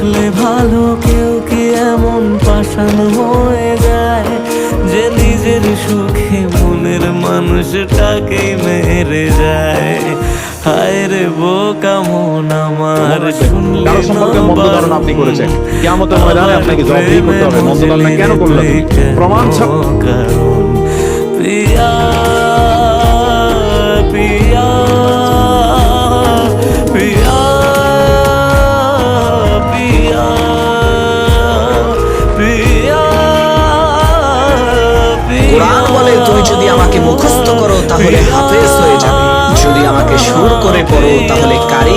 বাসলে ভালো কেউ কি এমন পাষাণ হয়ে যায় যে নিজের সুখে মনের মানুষটাকেই মেরে যায়। হায় রে বোকা মন আমার, শুনলে কারো সম্পর্কে মন্দ ধারণা আপনি করেছেন, কিয়ামতের ময়দানে আপনাকে জবাবদিহি করতে হবে মন্দ ধারণা কেন করলেন। প্রমাণ কারণ পিয়া পিয়া পিয়া পিয়া পিয়া। কোরআন বলে তুমি যদি আমাকে মুখস্থ করো তাহলে হাফেজ হয়ে যাবে, যদি আমাকে সুর করে পড়ো তাহলে কারি